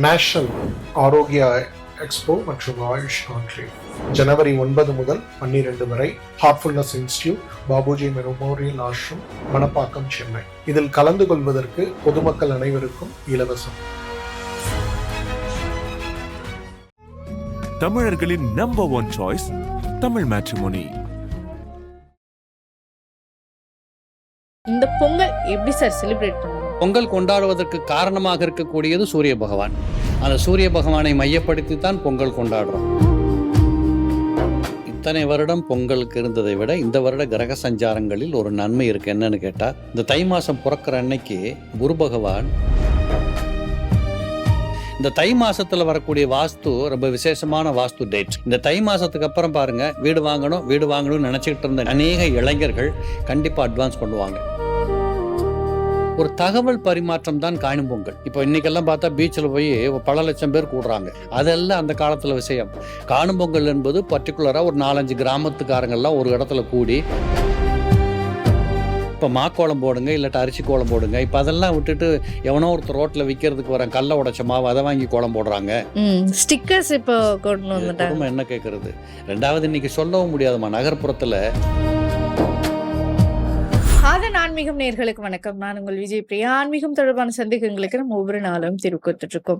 National ஆரோக்கிய expo மற்றும் AYUSH conclave ஜனவரி 9 முதல் 12 வரை heartfulness institute, Babuji memorial ashram, Manapakkam, Chennai. இதில் கலந்து கொள்வதற்கு பொதுமக்கள் அனைவருக்கும் இலவசம். தமிழர்களின் number one choice Tamil matrimony. இந்த பொங்கல் எப்படி சார் செலிப்ரேட் பண்ணுவோம்? பொங்கல் கொண்டாடுவதற்கு காரணமாக இருக்கக்கூடியது சூரிய பகவான். அந்த சூரிய பகவானை மையப்படுத்தி தான் பொங்கல் கொண்டாடுறோம். இத்தனை வருடம் பொங்கலுக்கு இருந்ததை விட இந்த வருட கிரக சஞ்சாரங்களில் ஒரு நன்மை இருக்கு. என்னன்னு கேட்டா, இந்த தை மாசம் பிறக்கிற அன்னைக்கு குரு பகவான், இந்த தை மாசத்துல வரக்கூடிய வாஸ்து ரொம்ப விசேஷமான வாஸ்து டேட். இந்த தை மாசத்துக்கு அப்புறம் பாருங்க, வீடு வாங்கணும்னு நினைச்சுக்கிட்டு இருந்த அநேக இளைஞர்கள் கண்டிப்பா அட்வான்ஸ் பண்ணுவாங்க. ஒரு தகவல் பரிமாற்றம் தான் காணும் பொங்கல். இப்போ இன்னைக்கெல்லாம் பார்த்தா பீச்சில் போய் பல லட்சம் பேர் கூடுறாங்க. அதெல்லாம் அந்த காலத்தில் விஷயம். காணும் பொங்கல் என்பது பர்டிகுலராக ஒரு 4-5 கிராமத்துக்காரங்கள்லாம் ஒரு இடத்துல கூடி, இப்போ மாக்கோளம் போடுங்க, இல்லாட்ட அரிசி கோலம் போடுங்க. இப்போ அதெல்லாம் விட்டுட்டு எவனோ ஒருத்தர் ரோட்டில் விற்கிறதுக்கு வர கல்ல உடைச்ச மாவு அதை வாங்கி கோலம் போடுறாங்க. ஸ்டிக்கர்ஸ் இப்போ கொண்டு வந்துட்டாங்க. என்ன கேட்கறது? ரெண்டாவது, இன்னைக்கு சொல்லவும் முடியாதுமா, நகர்ப்புறத்தில். ஆன்மீகம் நேயர்களுக்கு வணக்கம். நான் உங்கள் விஜய் பிரியா. ஆன்மீகம் தொடர்பான சந்தேகங்களுக்கு நம்ம ஒவ்வொரு நாளும் தீர்வு கொடுத்துட்டு இருக்கோம்.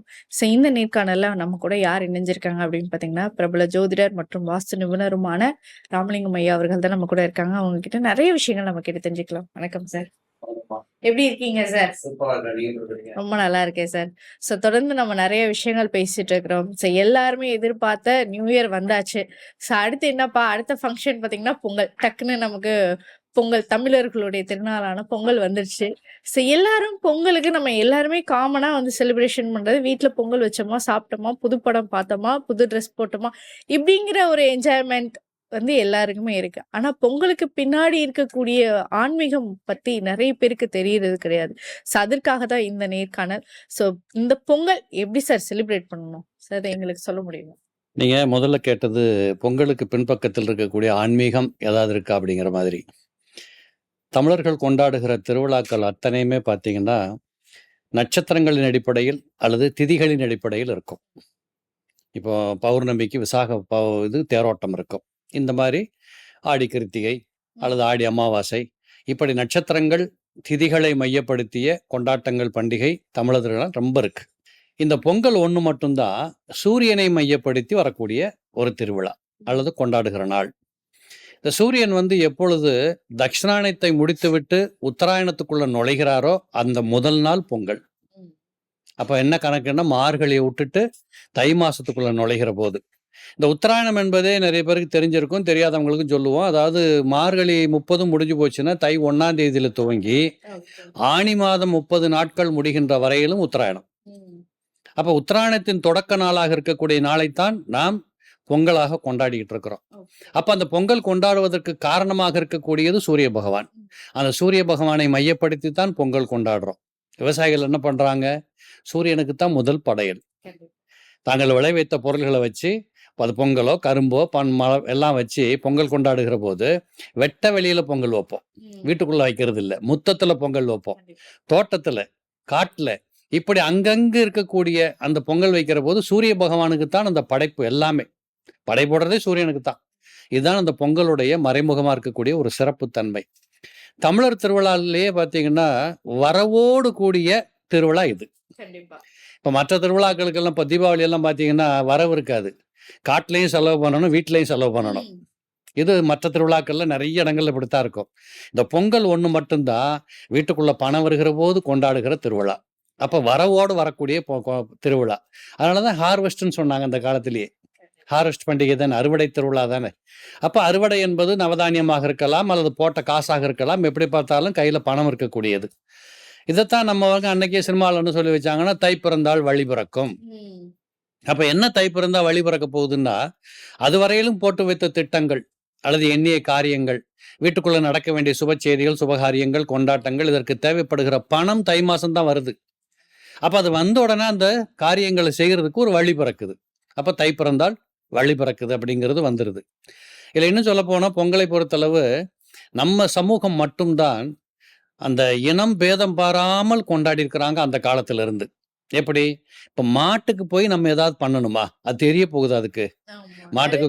இந்த நேர்காணல நம்ம கூட யார் இணைஞ்சிருக்காங்க அப்படின்னு பாத்தீங்கன்னா, பிரபல ஜோதிடர் மற்றும் வாஸ்து நிபுணருமான ராமலிங்கம் ஐயா அவர்கள் தான் நம்ம கூட இருக்காங்க. அவங்க கிட்ட நிறைய விஷயங்கள் நம்ம கிட்ட தெரிஞ்சுக்கலாம். வணக்கம் சார், எப்படி இருக்கீங்க சார்? ரொம்ப நல்லா இருக்கேன் சார். ஸோ தொடர்ந்து நம்ம நிறைய விஷயங்கள் பேசிட்டு இருக்கிறோம். ஸோ எல்லாருமே எதிர்பார்த்த நியூ இயர் வந்தாச்சு. ஸோ அடுத்து என்னப்பா, அடுத்த ஃபங்க்ஷன் பார்த்தீங்கன்னா பொங்கல். டக்குன்னு நமக்கு பொங்கல், தமிழர்களுடைய திருநாளான பொங்கல் வந்துருச்சு. ஸோ எல்லாரும் பொங்கலுக்கு நம்ம எல்லாருமே காமனா செலிப்ரேஷன் பண்றது, வீட்டில் பொங்கல் வச்சோமா, சாப்பிட்டோமா, புது படம் பார்த்தோமா, புது ட்ரெஸ் போட்டோமா, இப்படிங்கிற ஒரு என்ஜாய்மெண்ட் எல்லாருக்குமே இருக்கு. ஆனா பொங்கலுக்கு பின்னாடி இருக்கக்கூடிய ஆன்மீகம் பத்தி நிறைய பேருக்கு தெரியறது கிடையாது. ஸோ அதற்காக தான் இந்த நேர்காணல். ஸோ இந்த பொங்கல் எப்படி சார் செலிப்ரேட் பண்ணணும் சார், எங்களுக்கு சொல்ல முடியுமா? நீங்க முதல்ல கேட்டது பொங்கலுக்கு பின்பக்கத்தில் இருக்கக்கூடிய ஆன்மீகம் ஏதாவது இருக்கா அப்படிங்கிற மாதிரி. தமிழர்கள் கொண்டாடுகிற திருவிழாக்கள் அத்தனையுமே பார்த்தீங்கன்னா நட்சத்திரங்களின் அடிப்படையில் அல்லது திதிகளின் அடிப்படையில் இருக்கும். இப்போ பௌர்ணமிக்கு இது தேரோட்டம் இருக்கும். இந்த மாதிரி ஆடி கிருத்திகை அல்லது ஆடி அமாவாசை, இப்படி நட்சத்திரங்கள் திதிகளை மையப்படுத்திய கொண்டாட்டங்கள், பண்டிகை தமிழர்கள் ரொம்ப இருக்கு. இந்த பொங்கல் ஒன்று மட்டும்தான் சூரியனை மையப்படுத்தி வரக்கூடிய ஒரு திருவிழா அல்லது கொண்டாடுகிற நாள். இந்த சூரியன் எப்பொழுது தட்சிணாயனத்தை முடித்துவிட்டு உத்தராயணத்துக்குள்ள நுழைகிறாரோ அந்த முதல் நாள் பொங்கல். அப்ப என்ன கணக்குன்னா, மார்கழியை விட்டுட்டு தை மாசத்துக்குள்ள நுழைகிற போது. இந்த உத்தராயணம் என்பதே நிறைய பேருக்கு தெரிஞ்சிருக்கும், தெரியாதவங்களுக்கும் சொல்லுவோம். அதாவது மார்கழி 30 முடிஞ்சு போச்சுன்னா தை 1ஆம் தேதியில துவங்கி ஆணி மாதம் 30 நாட்கள் முடிகின்ற வரையிலும் உத்தராயணம். அப்ப உத்தராயணத்தின் தொடக்க நாளாக இருக்கக்கூடிய நாளைத்தான் நாம் பொங்கலாக கொண்டாடிக்கிட்டு இருக்கிறோம். அப்ப அந்த பொங்கல் கொண்டாடுவதற்கு காரணமாக இருக்கக்கூடியது சூரிய பகவான். அந்த சூரிய பகவானை மையப்படுத்தி தான் பொங்கல் கொண்டாடுறோம். விவசாயிகள் என்ன பண்றாங்க? சூரியனுக்கு தான் முதல் படையல். தாங்கள் விளைவித்த பொருள்களை வச்சு, அது பொங்கலோ கரும்போ மழை எல்லாம் வச்சு பொங்கல் கொண்டாடுகிற போது வெட்ட வெளியில பொங்கல் வைப்போம். வீட்டுக்குள்ள வைக்கிறது இல்லை, முத்தத்துல பொங்கல் வைப்போம், தோட்டத்துல, காட்டுல, இப்படி அங்கங்கு இருக்கக்கூடிய அந்த பொங்கல் வைக்கிற போது சூரிய பகவானுக்கு தான் அந்த படைப்பு. எல்லாமே படை போடுறதே சூரியனுக்கு தான். இதுதான் அந்த பொங்கலுடைய மறைமுகமா இருக்கக்கூடிய ஒரு சிறப்பு தன்மை. தமிழர் திருவிழாலேயே பார்த்தீங்கன்னா வரவோடு கூடிய திருவிழா இது. இப்ப மற்ற திருவிழாக்களுக்கெல்லாம், இப்போ தீபாவளி எல்லாம் பார்த்தீங்கன்னா வரவு இருக்காது. காட்டுலையும் செலவு பண்ணணும், வீட்லையும் செலவு பண்ணணும். இது மற்ற திருவிழாக்கள்ல நிறைய இடங்கள்ல இப்படித்தான் இருக்கும். இந்த பொங்கல் ஒன்று மட்டும்தான் வீட்டுக்குள்ள பணம் வருகிற போது கொண்டாடுகிற திருவிழா. அப்ப வரவோடு வரக்கூடிய திருவிழா. அதனாலதான் ஹார்வெஸ்ட்னு சொன்னாங்க அந்த காலத்திலேயே. ஹார்வெஸ்ட் பண்டிகை தானே, அறுவடை திருவிழா தானே. அப்ப அறுவடை என்பது நவதானியமாக இருக்கலாம் அல்லது போட்ட காசாக இருக்கலாம், எப்படி பார்த்தாலும் கையில பணம் இருக்கக்கூடியது. இதைத்தான் நம்ம அன்னைக்கே சினிமாவில் சொல்லி வச்சாங்கன்னா, தை பிறந்தால் வழி பிறக்கும். அப்ப என்ன தை பிறந்தா வழி பிறக்க போகுதுன்னா, அதுவரையிலும் போட்டு வைத்த திட்டங்கள் அல்லது எண்ணிய காரியங்கள், வீட்டுக்குள்ள நடக்க வேண்டிய சுப செய்திகள், சுபகாரியங்கள், கொண்டாட்டங்கள், இதற்கு தேவைப்படுகிற பணம் தை மாசம் தான் வருது. அப்ப அது வந்த உடனே அந்த காரியங்களை செய்யறதுக்கு ஒரு வழி பிறக்குது. அப்ப தை பிறந்தால் வழி பிறக்குது அப்படிங்கிறது வந்துருது. இல்லை, இன்னும் சொல்ல போனா பொங்கலை பொறுத்தளவு நம்ம சமூகம் மட்டும்தான் அந்த இனம் பேதம் பாராமல் கொண்டாடி இருக்கிறாங்க அந்த காலத்துல இருந்து. எப்படி? இப்ப மாட்டுக்கு போய் நம்ம ஏதாவது பண்ணணுமா? அது தெரிய போகுது அதுக்கு. மாட்டுக்கு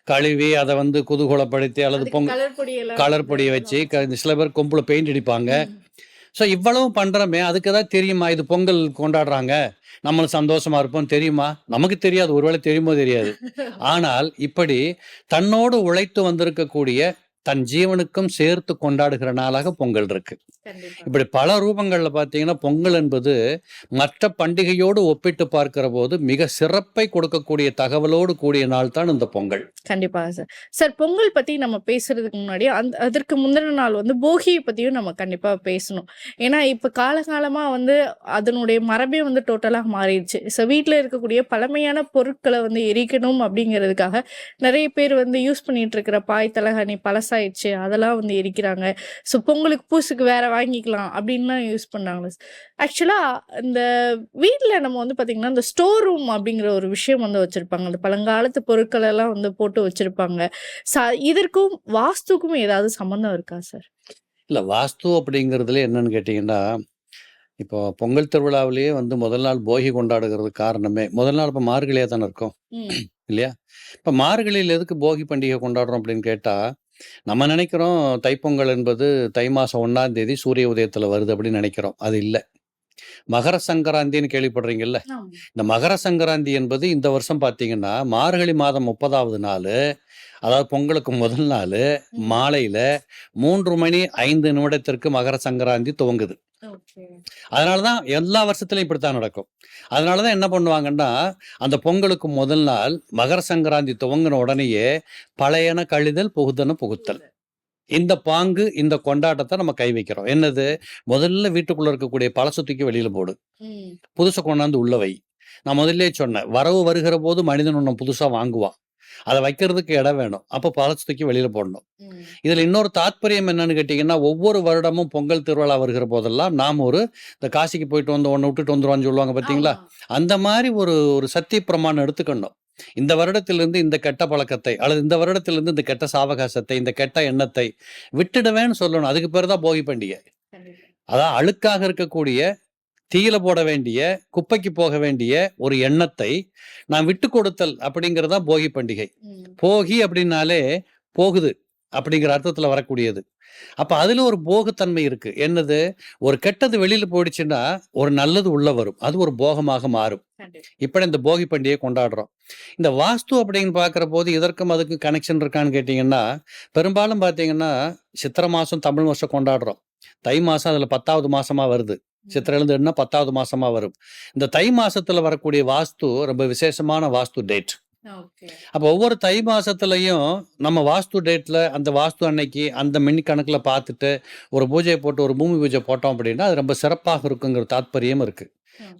கழுவி அத வந்து குதூகலப்படுத்தி அல்லது கலர் பொடிய வச்சு சில பேர் கொம்புல பெயிண்ட் அடிப்பாங்க. ஸோ இவ்வளவும் பண்றோமே, அதுக்கு ஏதாவது தெரியுமா? இது பொங்கல் கொண்டாடுறாங்க, நம்மளும் சந்தோஷமா இருப்போம் தெரியுமா? நமக்கு தெரியாது. ஒருவேளை தெரியுமோ தெரியாது. ஆனால் இப்படி தன்னோடு உழைத்து வந்திருக்கக்கூடிய தன் ஜீவனுக்கும் சேர்த்து கொண்டாடுகிற நாளாக பொங்கல் இருக்கு. இப்படி பல ரூபங்கள்ல பார்த்தீங்கன்னா பொங்கல் என்பது மற்ற பண்டிகையோடு ஒப்பிட்டு பார்க்கிற போது மிக சிறப்பை கொடுக்கக்கூடிய தகவலோடு கூடிய நாள் தான் இந்த பொங்கல். கண்டிப்பாக சார். சார் பொங்கல் பத்தி நம்ம பேசுறதுக்கு முன்னாடி அதற்கு முந்தின நாள் வந்து போகியை பத்தியும் நம்ம கண்டிப்பா பேசணும். ஏன்னா இப்ப காலகாலமா வந்து அதனுடைய மரபே வந்து டோட்டலா மாறிடுச்சு. ஸோ வீட்டில் இருக்கக்கூடிய பழமையான பொருட்களை வந்து எரிக்கணும் அப்படிங்கிறதுக்காக நிறைய பேர் வந்து யூஸ் பண்ணிட்டு இருக்கிற பாய் தலகாணி பழசாயிடுச்சு அதெல்லாம் வந்து எரிக்கிறாங்க. ஸோ பொங்கலுக்கு பூசுக்கு வேற வாங்கிக்கலாம் அப்படின்லாம் யூஸ் பண்ணாங்க. ஆக்சுவலா இந்த வீட்டில் நம்ம வந்து பாத்தீங்கன்னா இந்த ஸ்டோர் ரூம் அப்படிங்கிற ஒரு விஷயம் வந்து வச்சிருப்பாங்க. அந்த பழங்காலத்து பொருட்கள் எல்லாம் வந்து போட்டு வச்சிருப்பாங்க. இதற்கும் வாஸ்துக்கும் ஏதாவது சம்பந்தம் இருக்கா சார்? இல்ல வாஸ்து அப்படிங்கிறதுல என்னன்னு கேட்டீங்கன்னா, இப்போ பொங்கல் திருவிழாவிலேயே வந்து முதல் நாள் போகி கொண்டாடுகிறது காரணமே முதல் நாள் இப்போ மார்கழியா தானே இருக்கும் இல்லையா? இப்போ மார்கழியில் எதுக்கு போகி பண்டிகை கொண்டாடுறோம் அப்படின்னு கேட்டா, நம்ம நினைக்கிறோம் தைப்பொங்கல் என்பது தை மாசம் 1ஆம் தேதி சூரிய உதயத்துல வருது அப்படின்னு நினைக்கிறோம். அது இல்லை. மகர சங்கராந்தின்னு கேள்விப்படுறீங்கல்ல? இந்த மகர சங்கராந்தி என்பது இந்த வருஷம் பார்த்தீங்கன்னா மார்கழி மாதம் 30வது நாள், அதாவது பொங்கலுக்கு முதல் நாள் மாலையில 3:05 மகர சங்கராந்தி துவங்குது. அதனாலதான் எல்லா வருஷத்துலயும் இப்படித்தான் நடக்கும். அதனாலதான் என்ன பண்ணுவாங்கன்னா, அந்த பொங்கலுக்கு முதல் நாள் மகர சங்கராந்தி துவங்கின உடனேயே பழையன கழிதல் புகுதன புகுத்தல், இந்த பாங்கு இந்த கொண்டாட்டத்தை நம்ம கை வைக்கிறோம். என்னது? முதல்ல வீட்டுக்குள்ள இருக்கக்கூடிய பழசு தூக்கி வெளியில போடு, புதுசை கொண்டாந்து உள்ள வை. நான் முதல்ல சொன்னேன், வரவு வருகிற போது மனிதன் ஒன்று புதுசா வாங்குவான், அதை வைக்கிறதுக்கு இடம் வேணும். அப்போ பழசு தூக்கி வெளியில போடணும். இதுல இன்னொரு தாத்பரியம் என்னன்னு கேட்டீங்கன்னா, ஒவ்வொரு வருடமும் பொங்கல் திருவிழா வருகிற போதெல்லாம் நாம் இந்த காசிக்கு போயிட்டு வந்து ஒன்று விட்டுட்டு வந்துருவான்னு சொல்லுவாங்க பார்த்தீங்களா? அந்த மாதிரி ஒரு சத்திய பிரமாணம் எடுத்துக்கணும். இந்த வருடத்திலிருந்து இந்த கெட்ட பழக்கத்தை அல்லது இந்த வருடத்திலிருந்து இந்த கெட்ட சாவகாசத்தை இந்த கெட்ட எண்ணத்தை விட்டுடுவேன்னு சொல்லணும். அதுக்கு பேர் தான் போகி பண்டிகை. அதான் அழுக்காக இருக்கக்கூடிய தீயில போட வேண்டிய குப்பைக்கு போக வேண்டிய ஒரு எண்ணத்தை நான் விட்டு கொடுத்தல் அப்படிங்கறதா போகி பண்டிகை. போகி அப்படின்னாலே போகுது அப்படிங்கிற அர்த்தத்துல வரக்கூடியது. அப்ப அதுல ஒரு போகத்தன்மை இருக்கு. என்னது? ஒரு கெட்டது வெளியில போயிடுச்சுன்னா ஒரு நல்லது உள்ள வரும், அது ஒரு போகமாக மாறும். இப்ப இந்த போகி பண்டிகையை கொண்டாடுறோம். இந்த வாஸ்து அப்படின்னு பாக்குற போது இதற்கும் அதுக்கு கனெக்ஷன் இருக்கான்னு கேட்டீங்கன்னா, பெரும்பாலும் பாத்தீங்கன்னா சித்திரை மாசம் தமிழ் வருஷம் கொண்டாடுறோம். தை மாசம் அதுல 10வது மாசமா வருது. சித்திரையிலிருந்து 10வது மாசமா வரும். இந்த தை மாசத்துல வரக்கூடிய வாஸ்து ரொம்ப விசேஷமான வாஸ்து டேட். அப்ப ஒவ்வொரு தை மாசத்துலயும் நம்ம வாஸ்து டேட்ல அந்த வாஸ்து அன்னைக்கு அந்த மின்னி கணக்குல பார்த்துட்டு ஒரு பூஜையை போட்டு ஒரு பூமி பூஜை போட்டோம் அப்படின்னா அது ரொம்ப சிறப்பாக இருக்குங்கிற தாத்பரியம் இருக்கு.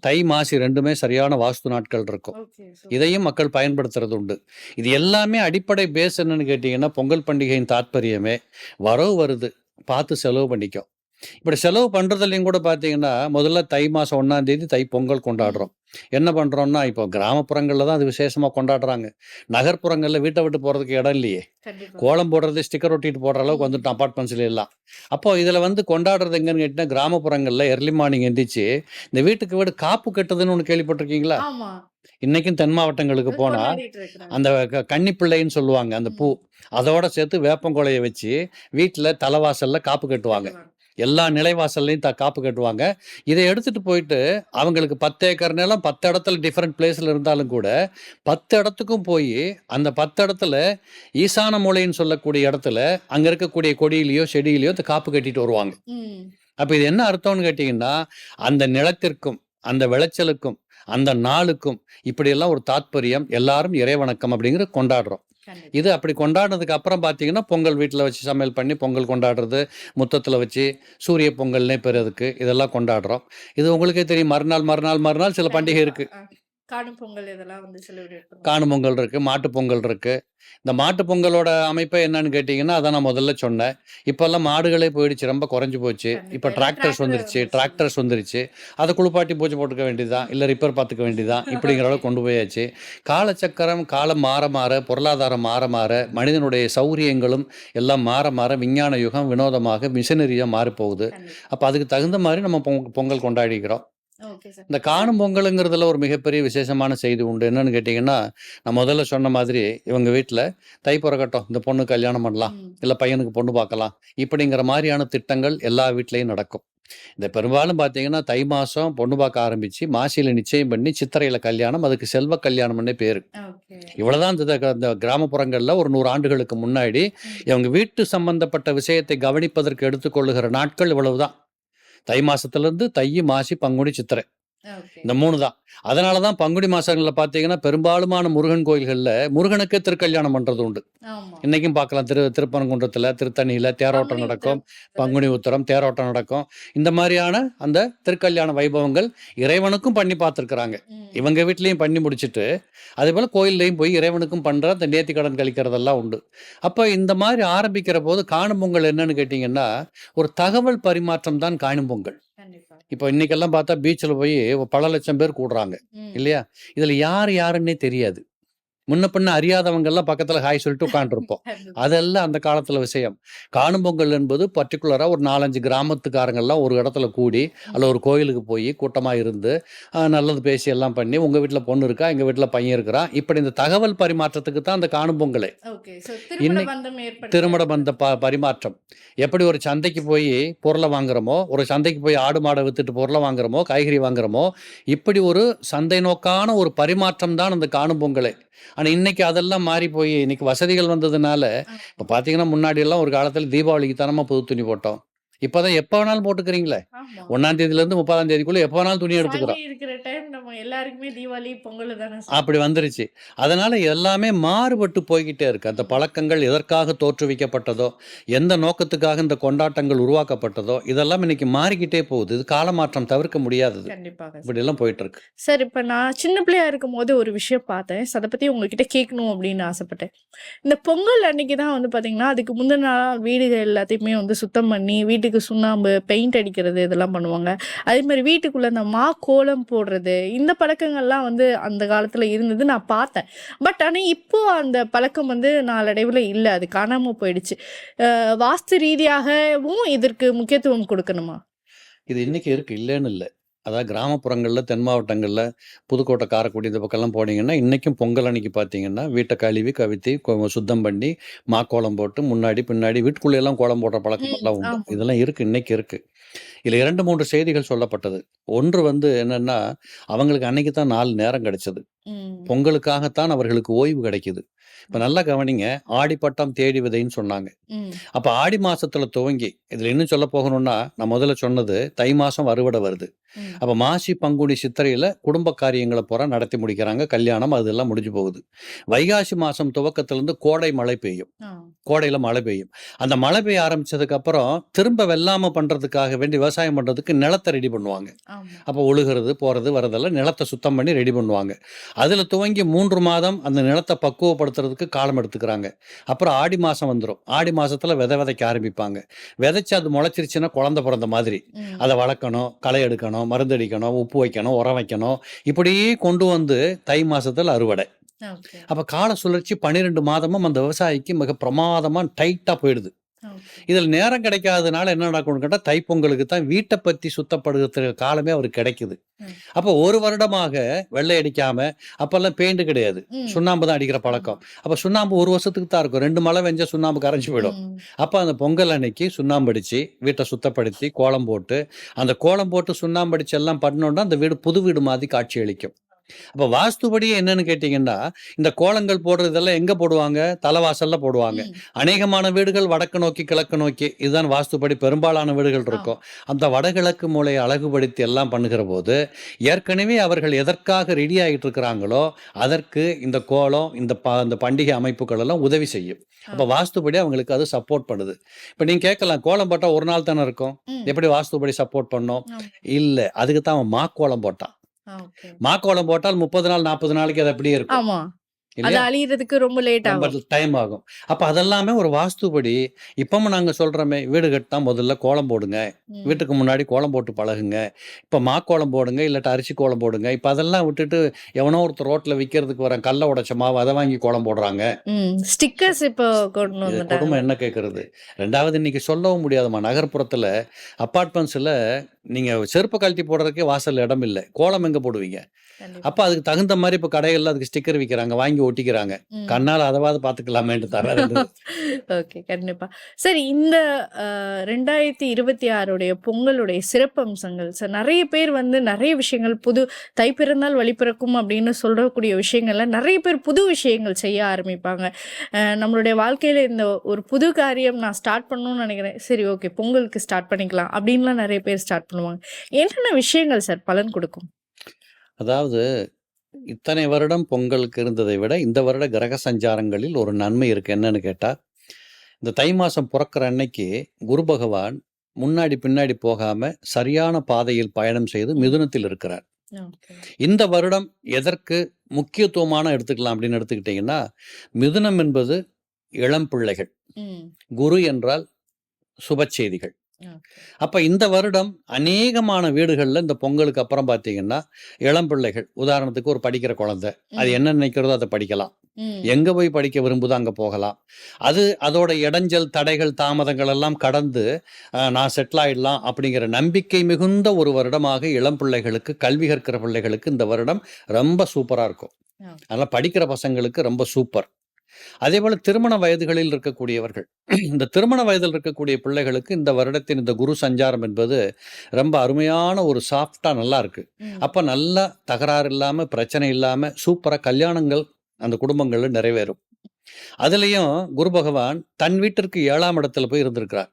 தை மாசி 2மே சரியான வாஸ்து நாட்கள் இருக்கும். இதையும் மக்கள் பயன்படுத்துறது உண்டு. இது எல்லாமே அடிப்படை பேஸ் என்னன்னு கேட்டீங்கன்னா, பொங்கல் பண்டிகையின் தாத்பரியமே வரவு வருது, பார்த்து செலவு பண்ணிக்கும். இப்படி செலவு பண்றதுலையும் கூட பாத்தீங்கன்னா, முதல்ல தை மாசம் 1ஆம் தேதி தை பொங்கல் கொண்டாடுறோம். என்ன பண்றோம்னா, இப்போ கிராமப்புறங்கள்ல தான் அது விசேஷமா கொண்டாடுறாங்க. நகர்ப்புறங்கள்ல வீட்டை விட்டு போறதுக்கு இடம் இல்லையே. கோலம் போடுறது, ஸ்டிக்கர் ஒட்டிட்டு போடுற அளவுக்கு வந்துட்டு அபார்ட்மெண்ட்ஸ்ல எல்லாம். அப்போ இதுல கொண்டாடுறது எங்கன்னு கேட்டீங்கன்னா, கிராமப்புறங்கள்ல எர்லி மார்னிங் எந்திரிச்சு இந்த வீட்டுக்கு வீடு காப்பு கட்டுதுன்னு ஒண்ணு கேள்விப்பட்டிருக்கீங்களா? இன்னைக்கும் தென் மாவட்டங்களுக்கு போனா அந்த கன்னி பிள்ளைன்னு சொல்லுவாங்க, அந்த பூ அதோட சேர்த்து வேப்பங்கொலையை வச்சு வீட்டுல தலைவாசல்ல காப்பு கட்டுவாங்க. எல்லா நிலைவாசல்லையும் காப்பு கட்டுவாங்க. இதை எடுத்துட்டு போயிட்டு அவங்களுக்கு 10 ஏக்கர் நிலம் 10 இடத்துல டிஃப்ரெண்ட் பிளேஸ்ல இருந்தாலும் கூட 10 இடத்துக்கும் போய் அந்த 10 இடத்துல ஈசான மூலைன்னு சொல்லக்கூடிய இடத்துல அங்க இருக்கக்கூடிய கொடியிலையோ செடியிலையோ காப்பு கட்டிட்டு வருவாங்க. அப்ப இது என்ன அர்த்தம்னு கேட்டீங்கன்னா, அந்த நிலத்திற்கும் அந்த விளைச்சலுக்கும் அந்த நாளுக்கும் இப்படியெல்லாம் ஒரு தாத்பரியம். எல்லாரும் இறைவணக்கம் அப்படிங்கிற கொண்டாடுறோம். இது அப்படி கொண்டாடுறதுக்கு அப்புறம் பார்த்தீங்கன்னா, பொங்கல் வீட்டில் வச்சு சமையல் பண்ணி பொங்கல் கொண்டாடுறது, முத்தத்தில் வச்சு சூரிய பொங்கல்னே பெறதுக்கு இதெல்லாம் கொண்டாடுறோம். இது உங்களுக்கே தெரியும். மறுநாள் சில பண்டிகை இருக்கு. காணும் பொங்கல் இதெல்லாம் வந்து செலிப்ரேட் பண்ணுவோம். காணும் பொங்கல் இருக்கு, மாட்டு பொங்கல் இருக்கு. இந்த மாட்டு பொங்கலோட அமைப்பை என்னன்னு கேட்டீங்கன்னா, அதான் நான் முதல்ல சொன்னேன். இப்பெல்லாம் மாடுகளே போயிடுச்சு, ரொம்ப குறைஞ்சு போச்சு. இப்போ டிராக்டர்ஸ் வந்துருச்சு. அதை குளிப்பாட்டி பூஜை போட்டுக்க வேண்டியதுதான், இல்லை ரிப்பேர் பார்த்துக்க வேண்டியதான், இப்படிங்கிற அளவுக்கு கொண்டு போயாச்சு. காலச்சக்கரம் காலம் மாற மாற, பொருளாதாரம் மாற மாற, மனிதனுடைய சௌரியங்களும் எல்லாம் மாற மாற, விஞ்ஞான யுகம் வினோதமாக மிஷினரியாக மாறி போகுது. அப்போ அதுக்கு தகுந்த மாதிரி நம்ம பொங்கல் கொண்டாடிக்கிறோம். Okay sir. இந்த காணும் பொங்கலுங்கிறதுல ஒரு மிகப்பெரிய விசேஷமான செய்தி உண்டு. என்னன்னு கேட்டிங்கன்னா, நான் முதல்ல சொன்ன மாதிரி இவங்க வீட்ல தை பொறக்கட்டும், இந்த பொண்ணுக்கு கல்யாணம் பண்ணலாம், ம். இல்ல பையனுக்கு பொண்ணு பார்க்கலாம், இப்படிங்கிற மாரியான திட்டங்கள் எல்லா வீட்லயும் நடக்கும். இந்த பெரும்பாலும் பார்த்தீங்கன்னா, தை மாசம் பொண்ணு பார்க்க ஆரம்பிச்சு, மாசியில நிச்சயம் பண்ணி, சித்திரையில கல்யாணம். அதுக்கு செல்வ கல்யாணம்னே பேரு. ஓகே. இவ்வளவுதான் இந்த கிராமப்புறங்கள்ல ஒரு 100 ஆண்டுகளுக்கு முன்னாடி ம். இவங்க வீட்டு சம்பந்தப்பட்ட விஷயத்தை கவனிப்பதற்கு எடுத்துக்கொள்ளுகிற நாட்கள் இவ்வளவுதான். தை மாசத்திலிருந்து தை, மாசி, பங்குனி, சித்திரை. ஓகே. இந்த 3 தான். அதனால தான் பங்குனி மாசங்கள்ல பார்த்தீங்கன்னா, பெரும்பாலுமான முருகன் கோயில்கள்ல முருகனுக்கே திருக்கல்யாணம் பண்றது உண்டு. ஆமா. இன்னைக்கும் பார்க்கலாம். திருப்பரங்குன்றத்துல, திருத்தணியில தேரோட்டம் பங்குனி நடக்கும். உத்திரம். பங்குனி உத்திரம், தேரோட்டம் நடக்கும். இந்த மாரியான அந்த திருக்கல்யாண வைபவங்கள் இறைவனுக்கும் பண்ணி பார்த்துருக்குறாங்க. ம். இவங்க வீட்லயும் பண்ணி முடிச்சுட்டு, அதேபோல கோயில்லயும் போய் இறைவனுக்கும் பண்ற அந்த நேர்த்திக்கடன் கழிக்கிறதெல்லாம் உண்டு. அப்ப இந்த மாரி ஆரம்பிக்கிற போது காணும் பொங்கல் என்னன்னு கேட்டீங்கன்னா, ஒரு தகவல் பரிமாற்றம் தான் காணும் பொங்கல். கண்டிப்பா. இப்போ இன்னைக்கெல்லாம் பார்த்தா பீச்ல போய் பல லட்சம் பேர் கூடுறாங்க. ம். இல்லையா? இதுல யார் யாருன்னே தெரியாது. முன்ன பின்ன அறியாதவங்கெல்லாம் பக்கத்துல ஹாய் சொல்லிட்டு உட்காந்துருப்போம். கண்டிப்பா. அதெல்லாம் அந்த காலத்துல விஷயம். காணும் பொங்கல் என்பது பர்ட்டிகுலரா ஒரு 4, 5 கிராமத்துக்காரங்கெல்லாம் ஒரு இடத்துல கூடி, அல்ல ம். ஒரு கோயிலுக்கு போய் கூட்டமா இருந்து, நல்லது பேசி எல்லாம் பண்ணி, உங்க வீட்ல பொண்ணு இருக்கா? எங்க வீட்ல பையன் இருக்கிறான். இப்படி இந்த தகவல் பரிமாற்றத்துக்கு தான் அந்த காணும் பொங்கலே. ஓகே. சோ திருமண இன்னைக்கு பந்தம் திருமண ஏற்படுத்துறது. பந்த பரிமாற்றம். எப்படி ஒரு சந்தைக்கு போய் பொருளை வாங்குறோமோ, ஒரு சந்தைக்கு போய் ஆடு மாடை வித்துட்டு பொருளை வாங்குறோமோ, காய்கறி வாங்குறோமோ, இப்படி ஒரு சந்தை நோக்கான ஒரு பரிமாற்றம் தான் அந்த காணும் பொங்கலே. ஆனா இன்னைக்கு அதெல்லாம் மாறி போய் இன்னைக்கு வசதிகள் வந்ததுனால, ஆமா. இப்ப பார்த்தீங்கன்னா, முன்னாடி எல்லாம் ஒரு காலத்துல தீபாவளிக்கு தானமா புது துணி போட்டோம். இப்பதான் எப்ப வேணாலும் போட்டுக்கிறீங்களே. ஆமா. 1ஆம் தேதியிலேருந்து 30ஆம் தேதிக்குள்ள எப்ப வேணாலும் துணி எடுத்துக்கிறோம். சளி இருக்கிற டைம் நம்ம எல்லாருக்குமே தீபாவளி, பொங்கல் தானே சார். அப்படி வந்துருச்சு. அதனால எல்லாமே மாறுபட்டு போய்க்கிட்டே இருக்கு. அந்த ம். பழக்கங்கள் எதற்காக தோற்றுவிக்கப்பட்டதோ, எந்த நோக்கத்துக்காக இந்த கொண்டாட்டங்கள் உருவாக்கப்பட்டதோ, இதெல்லாம் இன்னைக்கு மாறிக்கிட்டே போகுது. இது காலமாற்றம் தவிர்க்க முடியாதது. கண்டிப்பாக சார். இப்படியெல்லாம் போயிட்டு இருக்கு. சார், இப்ப நான் சின்ன பிள்ளையா இருக்கும்போது ஒரு விஷயம் பார்த்தேன். அத பத்தி உங்ககிட்ட கேட்கணும் அப்படின்னு ஆசைப்பட்டேன். இந்த பொங்கல் அன்னைக்கு தான் வந்து பார்த்தீங்கன்னா, அதுக்கு முந்தின நாள் வீடுகள் எல்லாத்தையுமே வந்து சுத்தம் பண்ணி, வீட்டுக்கு சுண்ணாம்பு, பெயிண்ட் அடிக்கிறது இதெல்லாம் பண்ணுவாங்க. அதே மாரி வீட்டுக்குள்ள இந்த கோலம் போடுறது, இந்த பழக்கங்கள்லாம் வந்து அந்த காலத்துல இருந்தது நான் பார்த்தேன். பட் ஆனா இப்போ அந்த பழக்கம் வந்து நாளடைவுல இல்ல. அது காணாம போயிடுச்சு. வாஸ்து ரீதியாகவும் இதற்கு முக்கியத்துவம் குடுக்கணுமா? இது இன்னைக்கு இருக்கு. இல்லைன்னு இல்ல. அதாவது கிராமப்புறங்கள்ல, தென் மாவட்டங்கள்ல, புதுக்கோட்டை, காரைக்குடி இந்த பக்கம்லாம் போனீங்கன்னா, இன்னைக்கும் பொங்கல் அன்னைக்கு பார்த்தீங்கன்னா, வீட்ட கழுவி, கவித்தி, சுத்தம் பண்ணி, மாக்கோலம் போட்டு முன்னாடி, பின்னாடி வீட்டுக்குள்ள எல்லாம் கோலம் போடுற பழக்கமெல்லாம் உண்டு. ஆமா. இதெல்லாம் இருக்கு. இன்னைக்கு இருக்கு. இதுல 2, 3 செய்திகள் சொல்லப்பட்டது. ஒன்று வந்து என்னன்னா, அவங்களுக்கு அன்னைக்கு தான் 4 நேரம் கிடைச்சது. ம். பொங்கலுக்காகத்தான் அவர்களுக்கு ஓய்வு கிடைக்குது. இப்ப நல்லா கவனிங்க. ஆடிப்பட்டம் தேடி விதைன்னு சொன்னாங்க. ம். அப்ப ஆடி மாசத்துல துவங்கி, இதுல இன்னும் சொல்ல போகணும்னா, நான் முதல்ல சொன்னது தை மாசம் அறுவடை வருது. ம். அப்ப மாசி, பங்குனி, சித்திரையில குடும்ப காரியங்கள பூரா நடத்தி முடிக்கிறாங்க. கல்யாணம் அதெல்லாம் முடிஞ்சு போகுது. வைகாசி மாசம் துவக்கத்திலிருந்து கோடை மழை பெய்யும். ஆ. கோடையில மழை பெய்யும். அந்த மழை பெய்ய ஆரம்பிச்சதுக்கு அப்புறம் திரும்ப வெள்ளாம பண்றதுக்காக வேண்டி விவசாயம் பண்றதுக்கு நிலத்தை ரெடி பண்ணுவாங்க. ஆமா. அப்ப ஒழுகுறது, போறது, வரதெல்லாம் நிலத்தை சுத்தம் பண்ணி ரெடி பண்ணுவாங்க. அதுல துவங்கி 3 மாதம் அந்த நிலத்தை பக்குவப்படுத்துறதுக்கு காலம் எடுத்துக்கிறாங்க. அப்புறம் ஆடி மாசம் வந்துரும். ஆடி மாசத்துல விதைக்க ஆரம்பிப்பாங்க. விதைச்சு அது முளைச்சிருச்சுன்னா குழந்தை பிறந்த மாதிரி. ம். அத வளர்க்கணும், களை எடுக்கணும், மருந்தடிக்கணும், உப்பு வைக்கணும், உரம் வைக்கணும். இப்படியே கொண்டு வந்து தை மாசத்துல அறுவடை. ஓகே. அப்ப கால சுழற்சி 12 மாதமும் அந்த விவசாயிக்கு மிக பிரமாதமா டைட்டா போயிடுது. ஓகே. இதுல நேரம் கிடைக்காதனால என்ன நடக்கும்னு கேட்டா, தைப்பொங்கலுக்கு தான் வீட்டை பத்தி சுத்தப்படுத்துற காலமே அவருக்கு கிடைக்குது. ம். அப்ப 1 வருடமாக வெள்ளை அடிக்காம, அப்பெல்லாம் பெயிண்ட் கிடையாது. ம். சுண்ணாம்பு தான் அடிக்கிற ஆமா. பழக்கம். அப்ப சுண்ணாம்பு 1 வருஷத்துக்கு தான் இருக்கும். 2 மழை பெஞ்சா சுண்ணாம்பு கரைஞ்சு போயிடும். ம். அப்ப அந்த பொங்கல் அன்னைக்கு சுண்ணாம்பு அடிச்சு, வீட்டை சுத்தப்படுத்தி, கோலம் போட்டு, அந்த கோலம் போட்டு சுண்ணாம்பு அடிச்சு எல்லாம் பண்ணோம்னா, அந்த வீடு புது வீடு மாதிரி காட்சி அளிக்கும். அப்ப வாஸ்துபடியே என்னன்னு கேட்டீங்கன்னா, இந்த கோலங்கள் போடுறதெல்லாம் எங்க போடுவாங்க? தலைவாசல்ல போடுவாங்க. ம். அநேகமான வீடுகள் வடக்கு நோக்கி, கிழக்கு நோக்கி. இதுதான் வாஸ்துபடி பெரும்பாலான வீடுகள் ஆமா. இருக்கும். அந்த வடகிழக்கு மூலையை அழகுபடுத்தி எல்லாம் பண்ணுகிற போது, ஏற்கனவே அவர்கள் எதற்காக ரெடி ஆகிட்டு இருக்கிறாங்களோ, அதற்கு இந்த கோலம், இந்த பண்டிகை அமைப்புகள் எல்லாம் உதவி செய்யும். அப்ப ஓகே. வாஸ்துபடி அவங்களுக்கு அது சப்போர்ட் பண்ணுது. இப்ப நீங்க கேட்கலாம், கோலம் போட்டா 1 நாள் தானே இருக்கும். ம். எப்படி வாஸ்துபடி சப்போர்ட் பண்ணும்? ஆமா. இல்ல. அதுக்கு தான் அவன் மாக்கோலம் போட்டான். ஓகே. மாக்கோலம் போட்டால் 30 நாள், 40 நாளைக்கு அது அப்படியே இருக்கும். ஆமா. அது இல்லையா? அழியறதுக்கு ரொம்ப லேட் ரொம்ப ஆகும். டைம் ஆகும். அப்ப அதெல்லாமே ஒரு வாஸ்துபடி இப்பவும் நாங்க சொல்றோமே, வீடு கட்டினா முதல்ல கோலம் போடுங்க. ம். வீட்டுக்கு முன்னாடி கோலம் போட்டு பழகுங்க. இப்ப மாக்கோலம் போடுங்க, இல்லாட்டா அரிசி கோலம் போடுங்க. இப்ப அதெல்லாம் விட்டுட்டு எவனோ ஒருத்தர் ரோட்ல விக்கிறதுக்கு வர கல்ல உடைச்ச மாவு அத வாங்கி கோலம் போடுறாங்க. ஸ்டிக்கர்ஸ் இப்போ கொண்டு இது வந்துட்டாங்க. கொடுமை என்ன கேட்கறது? 2வது இன்னைக்கு சொல்லவும் முடியாதும்மா. நகர்ப்புறத்துல அபார்ட்மெண்ட்ஸ்ல நீங்க செருப்ப கழட்டி போடுறதுக்கே வாசல்ல இடம் இல்ல. கோலம் எங்க போடுவீங்க? கண்டிப்பா. அப்ப அதுக்கு தகுந்த மாரி இப்ப கடைகள்ல அதுக்கு ஸ்டிக்கர் விக்கிறாங்க. வாங்கி ஒட்டிக்கிறாங்க. ம். கண்ணால அதவாது பார்த்துக்கலாமேன்ட்டு தவிர ஓகே, கண்டிப்பா. சரி, இந்த 2026 பொங்கலுடைய சிறப்பம்சங்கள் சார், நெறைய பேர் வந்து நெறைய விஷயங்கள் தை பிறந்தால் வழி பிறக்கும் அப்படின்னு சொல்லக்கூடிய விஷயங்கள்ல நெறைய பேர் புது விஷயங்கள் செய்ய ஆரம்பிப்பாங்க. நம்மளுடைய வாழ்க்கையில இந்த ஒரு புது காரியம் நான் ஸ்டார்ட் பண்ணணும்னு நெனைக்கிறேன். சரி, ஓகே, பொங்கலுக்கு ஸ்டார்ட் பண்ணிக்கலாம் அப்படின்லாம் நெறைய பேர் ஸ்டார்ட் பண்ணுவாங்க. என்னென்ன விஷயங்கள் சார் பலன் கொடுக்கும்? அதாவது இத்தனை வருடம் பொங்கலுக்கு இருந்ததை விட இந்த வருட கிரக சஞ்சாரங்களில் ஒரு நன்மை இருக்கு. என்னன்னு கேட்டா, இந்த தை மாசம் பொறக்கிற அன்னைக்கு குரு பகவான் முன்னாடி பின்னாடி போகாம சரியான பாதையில் பயணம் செய்து மிதுனத்தில் இருக்கிறார். ஓகே. இந்த வருடம் எதற்கு முக்கியத்துவமான எடுத்துக்கலாம் அப்படின்னு எடுத்துக்கிட்டீங்கன்னா, மிதுனம் என்பது இளம் பிள்ளைகள், ம். குரு என்றால் சுப செய்திகள். ஓகே. அப்ப இந்த வருடம் அநேகமான வீடுகள்ல இந்த பொங்கலுக்கு அப்புறம் பார்த்தீங்கன்னா, இளம் பிள்ளைகள் உதாரணத்துக்கு ஒரு படிக்கிற குழந்தை, அது ம். என்ன நினைக்கிறதோ அதை படிக்கலாம். ம். எங்க போய் படிக்க விரும்புதோ அங்க போகலாம். அதோட இடைஞ்சல், தடைகள், தாமதங்கள் எல்லாம் கடந்து நான் செட்டில் ஆயிடலாம் அப்படிங்கிற நம்பிக்கை மிகுந்த ஒரு வருடமாக இளம் பிள்ளைகளுக்கு, கல்வி கற்கிற பிள்ளைகளுக்கு இந்த வருடம் ரொம்ப சூப்பரா இருக்கும். ஓகே. அதனால படிக்கிற பசங்களுக்கு ரொம்ப சூப்பர். அதேபோல திருமண வயதுகளில் இருக்கக்கூடியவர்கள், இந்த திருமண வயதில் இருக்கக்கூடிய பிள்ளைகளுக்கு இந்த வருடத்தின் இந்த குரு சஞ்சாரம் என்பது ரொம்ப அருமையான ஒரு சாஃப்டா நல்லா இருக்கு. ம். அப்ப நல்லா தகராறு இல்லாம, பிரச்சனை இல்லாம சூப்பரா கல்யாணங்கள் அந்த குடும்பங்கள்ல நிறைவேறும். அதுலயும் குரு பகவான் தன் வீட்டிற்கு 7ஆம் இடத்துல போய் இருந்திருக்கிறார்.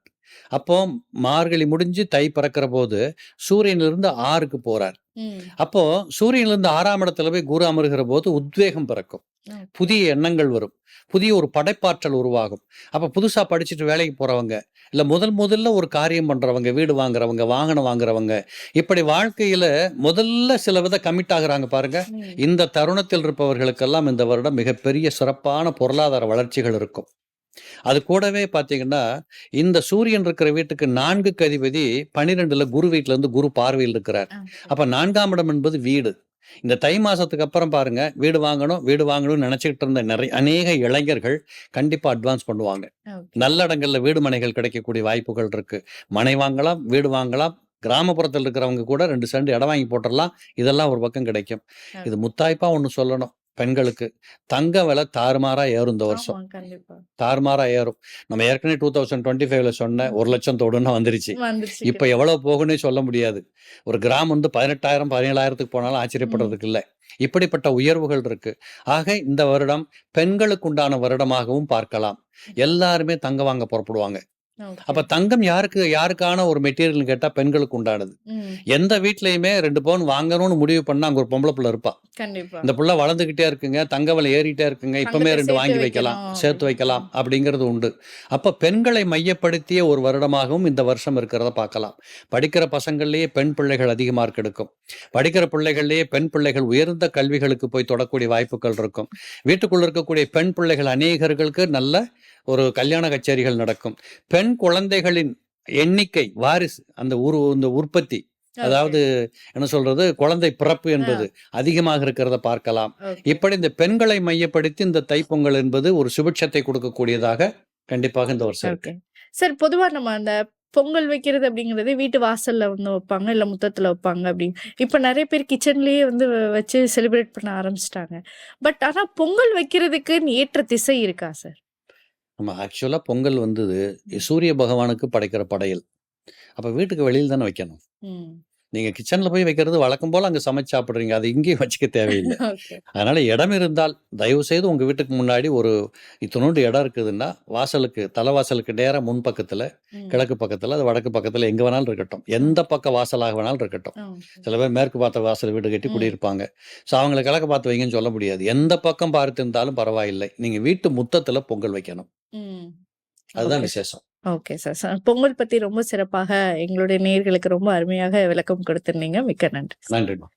அப்போ மார்கழி முடிஞ்சு தை பிறக்கிற போது சூரியனிலிருந்து 6க்கு போறார். ம். அப்போ சூரியனிலிருந்து 6ஆம் இடத்துல போய் குரு அமர்கிற போது உத்வேகம் பிறக்கும். ஓகே. புதிய எண்ணங்கள் வரும். புதிய ஒரு படைப்பாற்றல் உருவாகும். அப்ப புதுசா படிச்சுட்டு வேலைக்கு போறவங்க, இல்ல முதல்ல ஒரு காரியம் பண்றவங்க, வீடு வாங்குறவங்க, வாகனம் வாங்குறவங்க, இப்படி வாழ்க்கையில முதல்ல சில வித கமிட் ஆகுறாங்க பாருங்க. ம். இந்த தருணத்தில் இருப்பவர்களுக்கெல்லாம் இந்த வருடம் மிகப்பெரிய சிறப்பான பொருளாதார வளர்ச்சிகள் இருக்கும். அது கூடவே பார்த்தீங்கன்னா, இந்த சூரியன் இருக்கிற வீட்டுக்கு 4க்கு அதிபதி 12ல குரு வீட்ல இருந்து குரு பார்வையில் இருக்கிறார். ஓகே. அப்ப 4ஆம் இடம் என்பது வீடு. இந்த தை மாசத்துக்கு அப்புறம் பாருங்க, வீடு வாங்கணும்னு நினைச்சுக்கிட்டு இருந்த அநேக இளைஞர்கள் கண்டிப்பா அட்வான்ஸ் பண்ணுவாங்க. ஓகே. நல்ல இடங்கள்ல வீடு மனைகள் கிடைக்கக்கூடிய வாய்ப்புகள் இருக்கு. மனை வாங்கலாம், வீடு வாங்கலாம். கிராமப்புறத்தில் இருக்கிறவங்க கூட 2 சென்ட் இடம் வாங்கி போட்டுறலாம். இதெல்லாம் ஒரு பக்கம் கிடைக்கும். இது முத்தாய்ப்பா ஒண்ணு சொல்லணும். பெண்களுக்கு தங்க விலை தாறுமாறா ஏறும் இந்த வருஷம். ஆமா, கண்டிப்பா. தாறுமாறா ஏறும். நம்ம ஏற்கனவே 2025ல சொன்ன 1,00,000 தொடுன்னா வந்துருச்சு. வந்துருச்சு. இப்ப எவ்வளவு போகும்னே சொல்ல முடியாது. ஒரு கிராம் வந்து 18,000 17,000க்கு போனாலும் ஆச்சரியப்படுறதுக்கு இல்ல. இப்படிப்பட்ட உயர்வுகள் இருக்கு. ஆக இந்த வருடம் பெண்களுக்கு உண்டான வருடமாகவும் பார்க்கலாம். எல்லாருமே தங்கம் வாங்க புறப்படுவாங்க. ஓகே. அப்ப தங்கம் யாருக்கான ஒரு மெட்டீரியல்னு கேட்டா பெண்களுக்கு உண்டானது. ம். எந்த வீட்லயுமே 2 பவுன் வாங்கணும்னு முடிவு பண்ணா அங்க ஒரு பொம்பளை புள்ள இருப்பா. கண்டிப்பா. இந்த புள்ள வளர்ந்துகிட்டே இருக்குங்க, தங்க விலை ஏறிட்டே இருக்குங்க, இப்பமே தங்கத்தை 2 வாங்கி சேர்த்து வைக்கலாம், வைக்கணும் சேர்த்து வைக்கலாம் அப்படிங்கிறது உண்டு. அப்ப பெண்களை மையப்படுத்திய ஒரு வருடமாகவும் இந்த வருஷம் இருக்கிறத பார்க்கலாம். படிக்கிற பசங்கள்லயே பெண் பிள்ளைகள் அதிக மார்க் எடுக்கும். படிக்கிற பிள்ளைகள்லயே பெண் பிள்ளைகள் உயர்ந்த கல்விகளுக்கு போய் தொடக்கூடிய வாய்ப்புகள் இருக்கும். வீட்டுக்குள்ள இருக்கக்கூடிய பெண் பிள்ளைகள் அநேகர்களுக்கு நல்ல ஒரு கல்யாண கச்சேரிகள் நடக்கும். பெண் குழந்தைகளின் எண்ணிக்கை, வாரிசு, இந்த உற்பத்தி, அதாவது என்ன சொல்றது, குழந்தை பிறப்பு என்பது அதிகமாக இருக்கிறத பார்க்கலாம். ஓகே. இப்படி இந்த பெண்களை மையப்படுத்தி இந்த தைப்பொங்கல் என்பது ஒரு சுபிட்சத்தை கொடுக்கக்கூடியதாக கண்டிப்பாக இந்த வருஷம் இருக்கு. ஓகே. சார், பொதுவா நம்ம அந்த பொங்கல் வைக்கிறது அப்படிங்கிறது வீட்டு வாசல்ல வந்து வைப்பாங்க, இல்ல முத்தத்துல வைப்பாங்க அப்படின்னு. இப்ப நிறைய பேர் கிச்சன்லயே வந்து வச்சு செலிப்ரேட் பண்ண ஆரம்பிச்சிட்டாங்க. பட் ஆனா பொங்கல் வைக்கிறதுக்கு ஏற்ற திசை இருக்கா சார்? நம்ம ஆக்சுவலா பொங்கல் வந்தது சூரிய பகவானுக்கு படைக்கிற படையல். அப்ப வீட்டுக்கு வெளியில் தானே வைக்கணும். ம். நீங்க கிச்சன்ல போய் வைக்கிறது வழக்கம் போல அங்க சமைச்சு சாப்பிடுறீங்க. அது இங்கேயும் வச்சுக்க தேவையில்லை. ஓகே. அதனால இடம் இருந்தால் தயவு செய்து உங்க வீட்டுக்கு முன்னாடி ஒரு இத்தினோண்டு இடம் இருக்குதுன்னா, தலைவாசலுக்கு நேரா முன் பக்கத்துல, ம். கிழக்கு பக்கத்துல, அது வடக்கு பக்கத்துல எங்க வேணாலும் இருக்கட்டும். எந்த பக்க வாசலாக வேணாலும் இருக்கட்டும். ஓகே. சில பேர் மேற்கு பார்த்த வாசல் வீடு கட்டி ம். குடியிருப்பாங்க. ஸோ அவங்கள கிழக்கு பார்த்து வைங்கன்னு சொல்ல முடியாது. எந்த பக்கம் பார்த்து இருந்தாலும் பரவாயில்லை. நீங்க வீட்டு முத்தத்துல பொங்கல் வைக்கணும். ம். அதுதான் ஓகே. விசேஷம். Okay sir. பொங்கல் பத்தி ரொம்ப சிறப்பாக எங்களுடைய நேயர்களுக்கு ரொம்ப அருமையாக விளக்கம் கொடுத்திருந்தீங்க. மிக்க நன்றி. நன்றிமா.